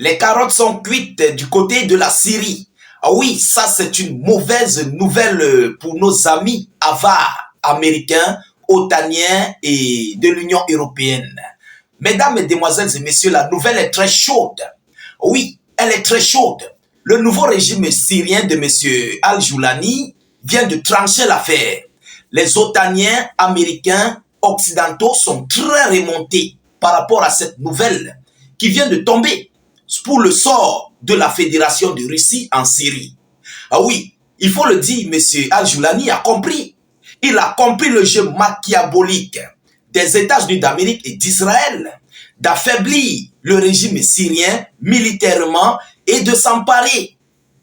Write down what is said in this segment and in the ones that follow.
Les carottes sont cuites du côté de la Syrie. Ah oui, ça c'est une mauvaise nouvelle pour nos amis avares américains, otaniens et de l'Union européenne. Mesdames, mesdemoiselles et messieurs, la nouvelle est très chaude. Oui, elle est très chaude. Le nouveau régime syrien de M. Al-Joulani vient de trancher l'affaire. Les otaniens américains occidentaux sont très remontés par rapport à cette nouvelle qui vient de tomber pour le sort de la Fédération de Russie en Syrie. Ah oui, il faut le dire, M. Al-Joulani a compris. Il a compris le jeu machiavélique des États-Unis d'Amérique et d'Israël d'affaiblir le régime syrien militairement et de s'emparer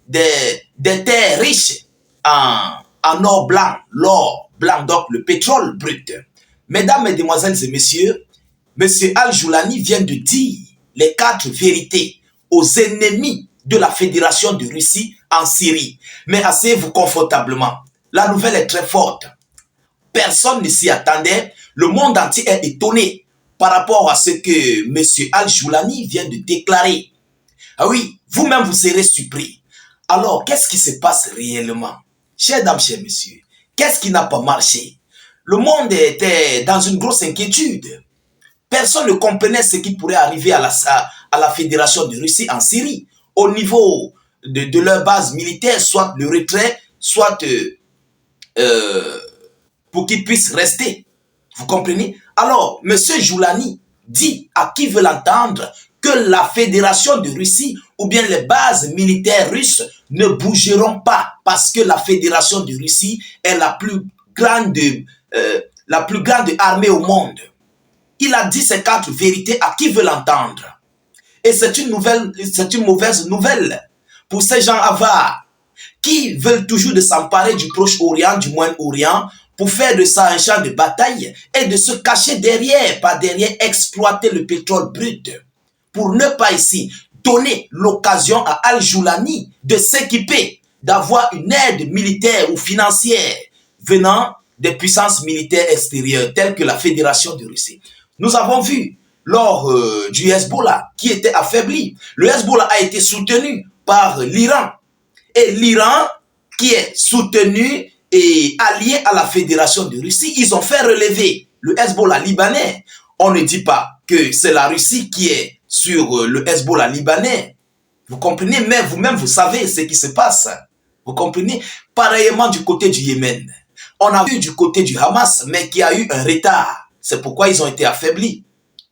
des terres riches en or blanc, l'or blanc, donc le pétrole brut. Mesdames, mesdemoiselles et messieurs, M. Al-Joulani vient de dire les 4 vérités aux ennemis de la Fédération de Russie en Syrie. Mais asseyez-vous confortablement. La nouvelle est très forte. Personne ne s'y attendait. Le monde entier est étonné par rapport à ce que M. Al-Joulani vient de déclarer. Ah oui, vous-même vous serez surpris. Alors, qu'est-ce qui se passe réellement? Chers dames, chers messieurs, qu'est-ce qui n'a pas marché? Le monde était dans une grosse inquiétude. Personne ne comprenait ce qui pourrait arriver à la Fédération de Russie en Syrie, au niveau de leur base militaire, soit le retrait, soit pour qu'ils puissent rester. Vous comprenez? Alors, M. Joulani dit à qui veut l'entendre que la Fédération de Russie ou bien les bases militaires russes ne bougeront pas parce que la Fédération de Russie est la plus grande armée au monde. Il a dit ces 4 vérités à qui veut l'entendre. Et c'est une mauvaise nouvelle pour ces gens avares qui veulent toujours de s'emparer du Proche-Orient, du Moyen-Orient, pour faire de ça un champ de bataille et de se cacher derrière, par derrière, exploiter le pétrole brut. Pour ne pas ici donner l'occasion à Al-Joulani de s'équiper, d'avoir une aide militaire ou financière venant des puissances militaires extérieures telles que la Fédération de Russie. Nous avons vu lors du Hezbollah qui était affaibli. Le Hezbollah a été soutenu par l'Iran. Et l'Iran qui est soutenu et allié à la Fédération de Russie, ils ont fait relever le Hezbollah libanais. On ne dit pas que c'est la Russie qui est sur le Hezbollah libanais. Vous comprenez? Mais vous-même, vous savez ce qui se passe. Vous comprenez? Pareillement du côté du Yémen. On a vu du côté du Hamas, mais qui a eu un retard. C'est pourquoi ils ont été affaiblis.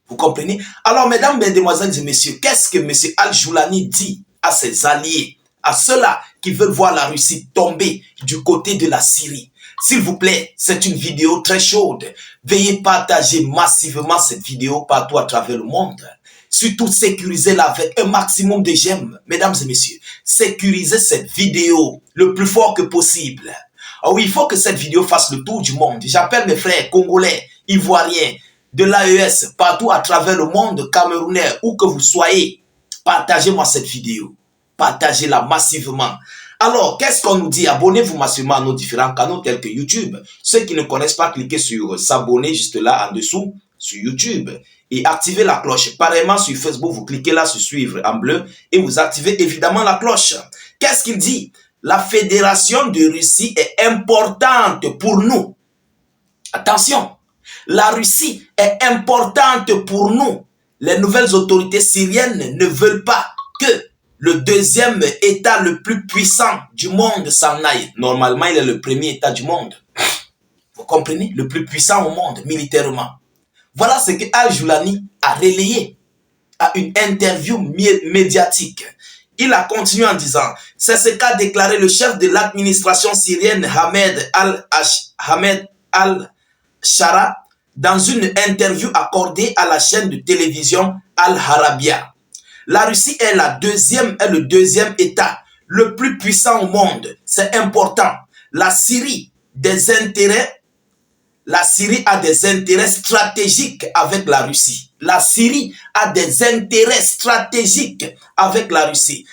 Vous comprenez? Alors, mesdames, mesdemoiselles et messieurs, qu'est-ce que M. Al-Joulani dit à ses alliés, à ceux-là qui veulent voir la Russie tomber du côté de la Syrie? S'il vous plaît, c'est une vidéo très chaude. Veuillez partager massivement cette vidéo partout à travers le monde. Surtout, sécurisez-la avec un maximum de j'aime. Mesdames et messieurs, sécurisez cette vidéo le plus fort que possible. Ah oui, il faut que cette vidéo fasse le tour du monde. J'appelle mes frères congolais, ivoiriens, de l'AES, partout à travers le monde, camerounais, où que vous soyez. Partagez-moi cette vidéo. Partagez-la massivement. Alors, qu'est-ce qu'on nous dit? Abonnez-vous massivement à nos différents canaux tels que YouTube. Ceux qui ne connaissent pas, cliquez sur s'abonner juste là en dessous sur YouTube et activez la cloche. Pareillement sur Facebook, vous cliquez là sur suivre en bleu et vous activez évidemment la cloche. Qu'est-ce qu'il dit? La Fédération de Russie est importante pour nous. Attention, la Russie est importante pour nous. Les nouvelles autorités syriennes ne veulent pas que le deuxième État le plus puissant du monde s'en aille. Normalement, il est le premier État du monde. Vous comprenez? Le plus puissant au monde, militairement. Voilà ce que Al-Joulani a relayé à une interview médiatique. Il a continué en disant, c'est ce qu'a déclaré le chef de l'administration syrienne Ahmed al-Shara dans une interview accordée à la chaîne de télévision Al-Arabiya. La Russie est le deuxième État le plus puissant au monde. C'est important. La Syrie a des intérêts stratégiques avec la Russie. La Syrie a des intérêts stratégiques avec la Russie.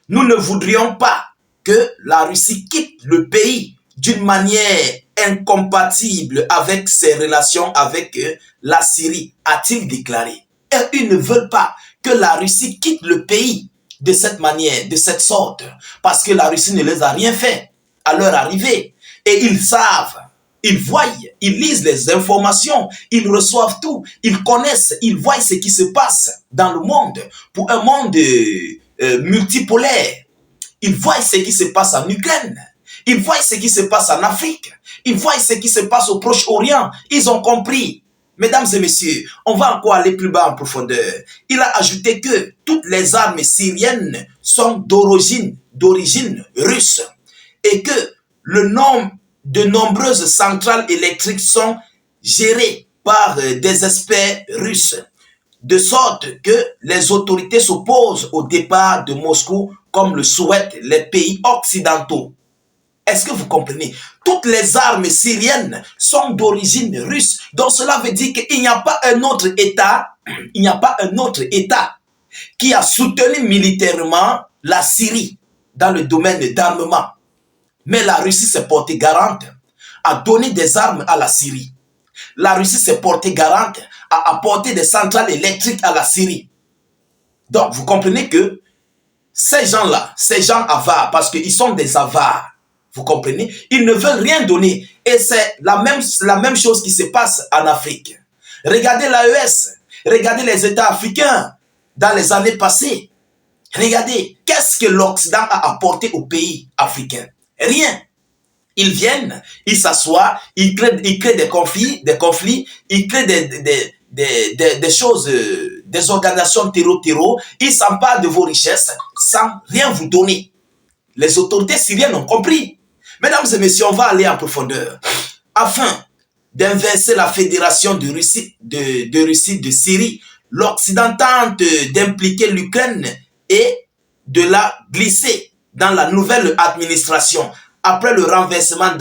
Nous ne voudrions pas que la Russie quitte le pays d'une manière incompatible avec ses relations avec la Syrie, a-t-il déclaré. Et ils ne veulent pas que la Russie quitte le pays de cette manière, de cette sorte, parce que la Russie ne les a rien fait à leur arrivée. Et ils savent, ils voient, ils lisent les informations, ils reçoivent tout, ils connaissent, ils voient ce qui se passe dans le monde, pour un monde multipolaire. Ils voient ce qui se passe en Ukraine, ils voient ce qui se passe en Afrique, ils voient ce qui se passe au Proche-Orient, ils ont compris. Mesdames et messieurs, on va encore aller plus bas en profondeur. Il a ajouté que toutes les armes syriennes sont d'origine russe et que le nombre de nombreuses centrales électriques sont gérées par des experts russes, de sorte que les autorités s'opposent au départ de Moscou comme le souhaitent les pays occidentaux. Est-ce que vous comprenez? Toutes les armes syriennes sont d'origine russe. Donc cela veut dire qu'il n'y a pas un autre État, qui a soutenu militairement la Syrie dans le domaine d'armement. Mais la Russie s'est portée garante à donner des armes à la Syrie. La Russie s'est portée garante à apporter des centrales électriques à la Syrie. Donc vous comprenez que ces gens-là, ces gens avares, parce qu'ils sont des avares, vous comprenez? Ils ne veulent rien donner. Et c'est la même chose qui se passe en Afrique. Regardez l'AES, regardez les États africains dans les années passées. Regardez, qu'est-ce que l'Occident a apporté aux pays africains? Rien. Ils viennent, ils s'assoient, ils créent des conflits, ils créent des choses, des organisations terreau, ils s'emparent de vos richesses sans rien vous donner. Les autorités syriennes ont compris. Mesdames et messieurs, on va aller en profondeur. Afin d'inverser la fédération de Russie, de Syrie, l'Occident tente d'impliquer l'Ukraine et de la glisser dans la nouvelle administration. Après le renversement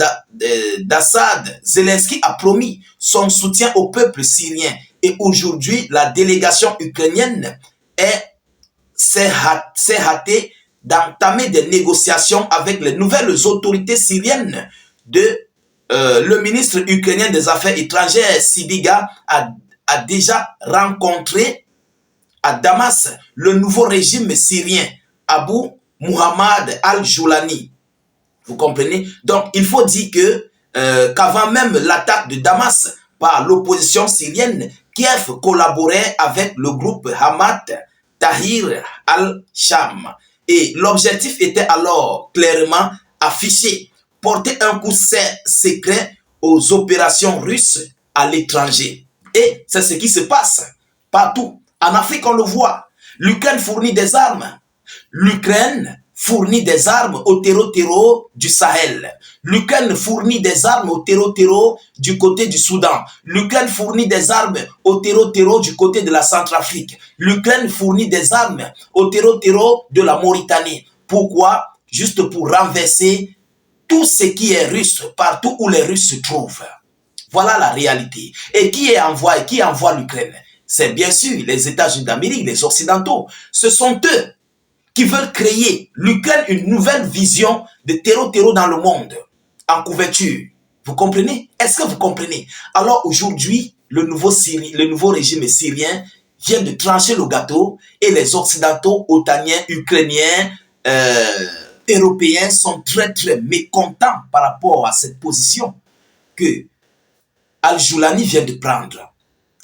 d'Assad, Zelensky a promis son soutien au peuple syrien. Et aujourd'hui, la délégation ukrainienne s'est hâtée d'entamer des négociations avec les nouvelles autorités syriennes. Le ministre ukrainien des Affaires étrangères, Sibiga, a déjà rencontré à Damas le nouveau régime syrien, Abu Muhammad al-Joulani. Vous comprenez? Donc, il faut dire que qu'avant même l'attaque de Damas par l'opposition syrienne, Kiev collaborait avec le groupe Hamad Tahrir al-Sham. Et l'objectif était alors clairement affiché, porter un coup secret aux opérations russes à l'étranger. Et c'est ce qui se passe partout. En Afrique, on le voit. L'Ukraine fournit des armes. L'Ukraine fournit des armes au terreau du Sahel. L'Ukraine fournit des armes au terreau du côté du Soudan. L'Ukraine fournit des armes au terreau du côté de la Centrafrique. L'Ukraine fournit des armes au terreau de la Mauritanie. Pourquoi? Juste pour renverser tout ce qui est russe partout où les Russes se trouvent. Voilà la réalité. Et qui envoie l'Ukraine? C'est bien sûr les États-Unis d'Amérique, les Occidentaux. Ce sont eux qui veulent créer l'Ukraine une nouvelle vision de terreau dans le monde, en couverture. Vous comprenez? Est-ce que vous comprenez? Alors aujourd'hui, le nouveau régime syrien vient de trancher le gâteau et les Occidentaux, otaniens, Ukrainiens, Européens sont très mécontents par rapport à cette position que Al-Joulani vient de prendre.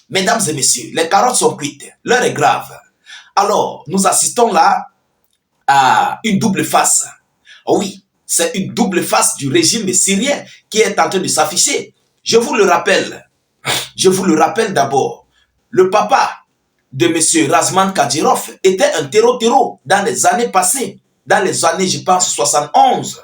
Mesdames et messieurs, les carottes sont cuites, l'heure est grave. Alors, nous assistons là à une double face. Oui, c'est une double face du régime syrien qui est en train de s'afficher. Je vous le rappelle d'abord. Le papa de M. Razman Kadyrov était un terreau dans les années passées, dans les années, je pense, 71.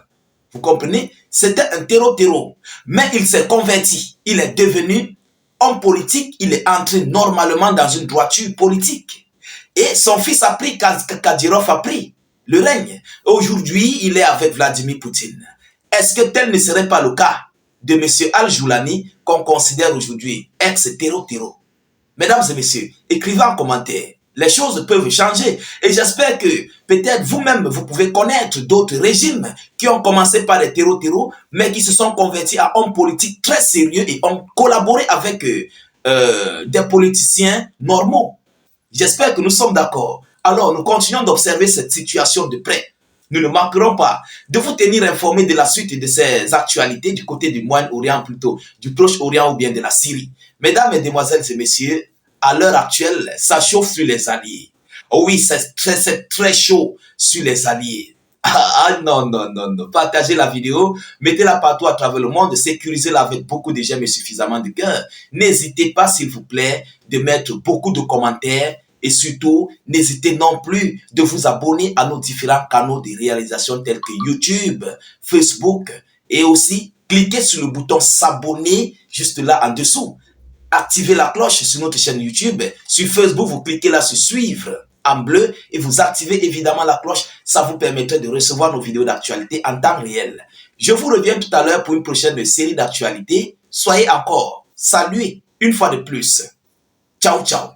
Vous comprenez? C'était un terreau. Mais il s'est converti. Il est devenu homme politique. Il est entré normalement dans une droiture politique. Et son fils a pris, Kadyrov a pris le règne. Aujourd'hui, il est avec Vladimir Poutine. Est-ce que tel ne serait pas le cas de M. Al-Joulani qu'on considère aujourd'hui ex-terreau? Mesdames et messieurs, écrivez en commentaire. Les choses peuvent changer. Et j'espère que peut-être vous-même, vous pouvez connaître d'autres régimes qui ont commencé par les terreaux, mais qui se sont convertis à hommes politiques très sérieux et ont collaboré avec des politiciens normaux. J'espère que nous sommes d'accord. Alors, nous continuons d'observer cette situation de près. Nous ne manquerons pas de vous tenir informés de la suite de ces actualités du côté du Moyen-Orient, plutôt du Proche-Orient ou bien de la Syrie. Mesdames, Mesdemoiselles et Messieurs, à l'heure actuelle, ça chauffe sur les alliés. Oh oui, c'est très chaud sur les alliés. Ah non, non, non, non. Partagez la vidéo, mettez-la partout à travers le monde, sécurisez-la avec beaucoup de j'aime et suffisamment de cœur. N'hésitez pas, s'il vous plaît, de mettre beaucoup de commentaires et surtout, n'hésitez non plus de vous abonner à nos différents canaux de réalisation tels que YouTube, Facebook et aussi cliquez sur le bouton s'abonner juste là en dessous. Activez la cloche sur notre chaîne YouTube. Sur Facebook, vous cliquez là sur suivre en bleu et vous activez évidemment la cloche. Ça vous permettra de recevoir nos vidéos d'actualité en temps réel. Je vous reviens tout à l'heure pour une prochaine série d'actualités. Soyez encore salués une fois de plus. Ciao, ciao.